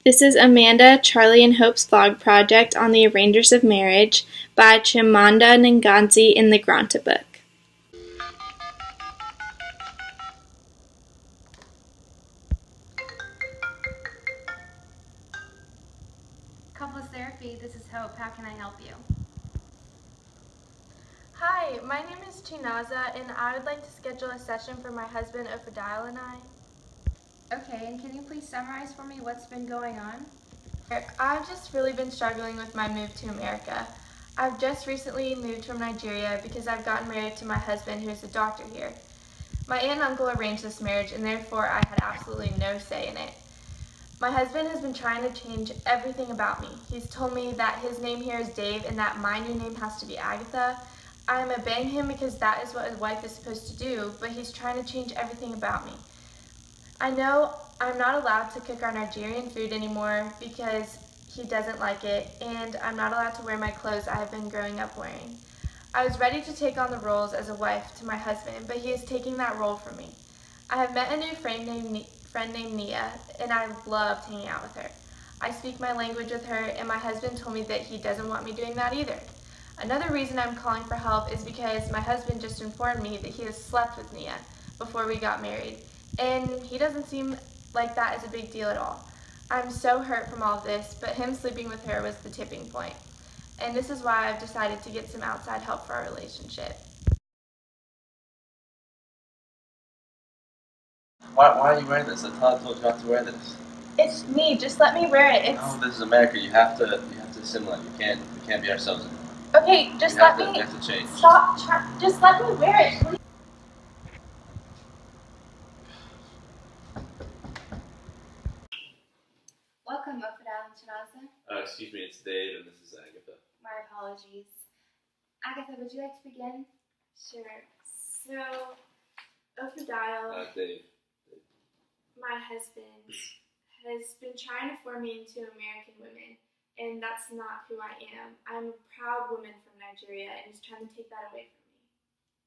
This is Amanda, Charlie, and Hope's vlog project on the Arrangers of Marriage by Chimamanda Ngozi in the Granta book. Couples Therapy, this is Hope. How can I help you? Hi, my name is Chinaza, and I would like to schedule a session for my husband Ophidial and I. Okay, and can you please summarize for me what's been going on? I've just really been struggling with my move to America. I've just recently moved from Nigeria because I've gotten married to my husband, who is a doctor here. My aunt and uncle arranged this marriage, and therefore I had absolutely no say in it. My husband has been trying to change everything about me. He's told me that his name here is Dave and that my new name has to be Agatha. I am obeying him because that is what his wife is supposed to do, but he's trying to change everything about me. I know I'm not allowed to cook our Nigerian food anymore because he doesn't like it, and I'm not allowed to wear my clothes I have been growing up wearing. I was ready to take on the roles as a wife to my husband, but he is taking that role from me. I have met a new friend named Nia, and I loved hanging out with her. I speak my language with her, and my husband told me that he doesn't want me doing that either. Another reason I'm calling for help is because my husband just informed me that he has slept with Nia before we got married, and he doesn't seem like that is a big deal at all. I'm so hurt from all of this, but him sleeping with her was the tipping point. And this is why I've decided to get some outside help for our relationship. Why are you wearing this? I thought I told you not to wear this. It's me, just let me wear it. No, this is America. You have to assimilate. We can't be ourselves anymore. Okay, just let me. We have to change. Just let me wear it, please. Welcome, Ophidial and Chinaza. Excuse me, it's Dave, and this is Agatha. My apologies. Agatha, would you like to begin? Sure. So, Ophidial, Dave. my husband, has been trying to form me into American women, and that's not who I am. I'm a proud woman from Nigeria, and he's trying to take that away from me.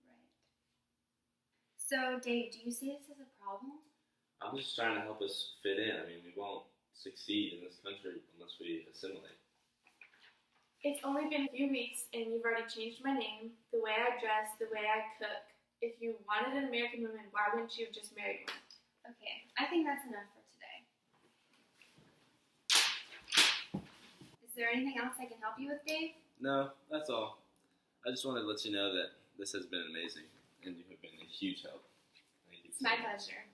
Right. So, Dave, do you see this as a problem? I'm just trying to help us fit in. I mean, we won't succeed in this country unless we assimilate. It's only been a few weeks, and you've already changed my name, the way I dress, the way I cook. If you wanted an American woman, why wouldn't you have just married one? Okay, I think that's enough for today. Is there anything else I can help you with, Dave? No, that's all. I just wanted to let you know that this has been amazing, and you have been a huge help. Thank you. It's my pleasure.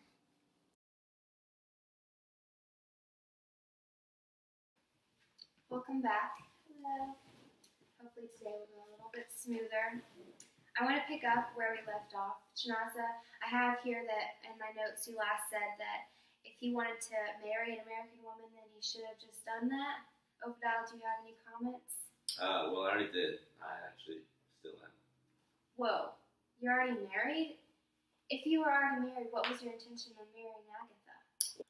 Welcome back. Hello. Hopefully today will go a little bit smoother. I want to pick up where we left off. Chinaza, I have here that in my notes you last said that if he wanted to marry an American woman, then he should have just done that. Ophidial, do you have any comments? Well, I already did. I actually still am. Whoa, you're already married? If you were already married, what was your intention of marrying Agatha?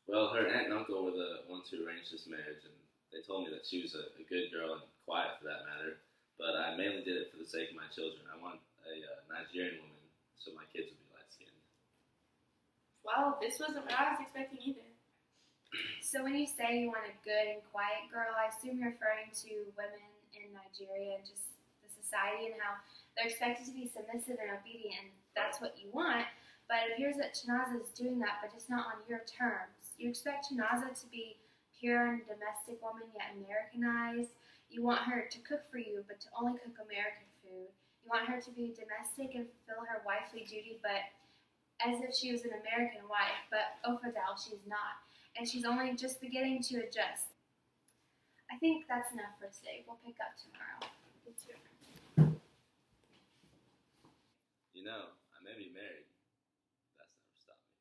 Well, her aunt and uncle were the ones who arranged this marriage, and they told me that she was a good girl and quiet for that matter. But I mainly did it for the sake of my children. I want a Nigerian woman so my kids would be light skinned. Well, this wasn't what I was expecting either. So when you say you want a good and quiet girl, I assume you're referring to women in Nigeria and just the society and how they're expected to be submissive and obedient, and that's what you want. But it appears that Chinaza is doing that, but just not on your terms. You expect Chinaza to be pure and domestic woman, yet Americanized. You want her to cook for you, but to only cook American food. You want her to be domestic and fulfill her wifely duty, but as if she was an American wife. But Ophidial, she's not. And she's only just beginning to adjust. I think that's enough for today. We'll pick up tomorrow. You know, I may be married. That's never stopped me.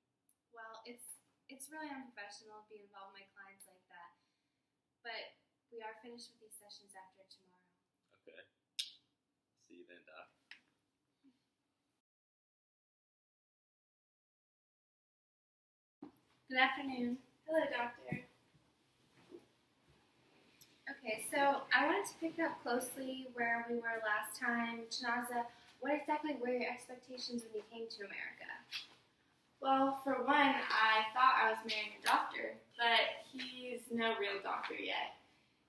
Well, it's really unprofessional to be involved with my clients like that. But we are finished with these sessions after tomorrow. Okay. See you then, Doc. Good afternoon. Hello, doctor. Okay, so I wanted to pick up closely where we were last time. Chinaza, what exactly were your expectations when you came to America? Well, for one, I thought I was marrying a doctor, but he's no real doctor yet.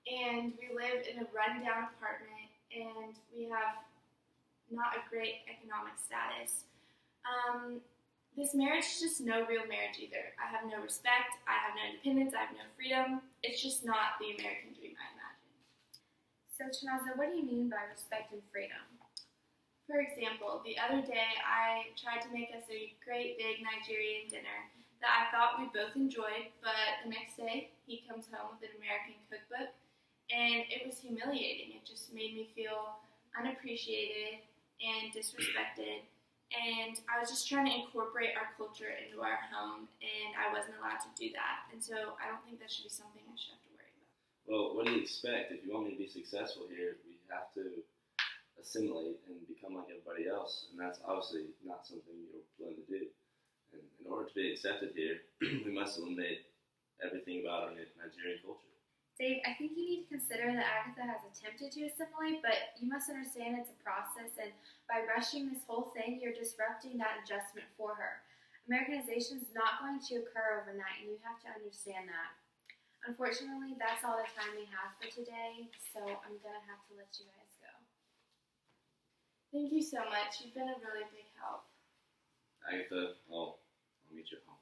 And we live in a rundown apartment, and we have not a great economic status. This marriage is just no real marriage either. I have no respect, I have no independence, I have no freedom. It's just not the American dream I imagined. So, Chinaza, what do you mean by respect and freedom? For example, the other day I tried to make us a great big Nigerian dinner that I thought we both enjoyed, but the next day he comes home with an American cookbook, and it was humiliating. It just made me feel unappreciated and disrespected. And I was just trying to incorporate our culture into our home, and I wasn't allowed to do that. And so I don't think that should be something I should have to worry about. Well, what do you expect? If you want me to be successful here, we have to assimilate and become like everybody else, and that's obviously not something you're willing to do. And in order to be accepted here, we must eliminate everything about our Nigerian culture. Dave, I think you need to consider that Agatha has attempted to assimilate, but you must understand it's a process, and by rushing this whole thing, you're disrupting that adjustment for her. Americanization is not going to occur overnight, and you have to understand that. Unfortunately, that's all the time we have for today, so I'm going to have to let you guys go. Thank you so much. You've been a really big help. Agatha, I'll meet you at home.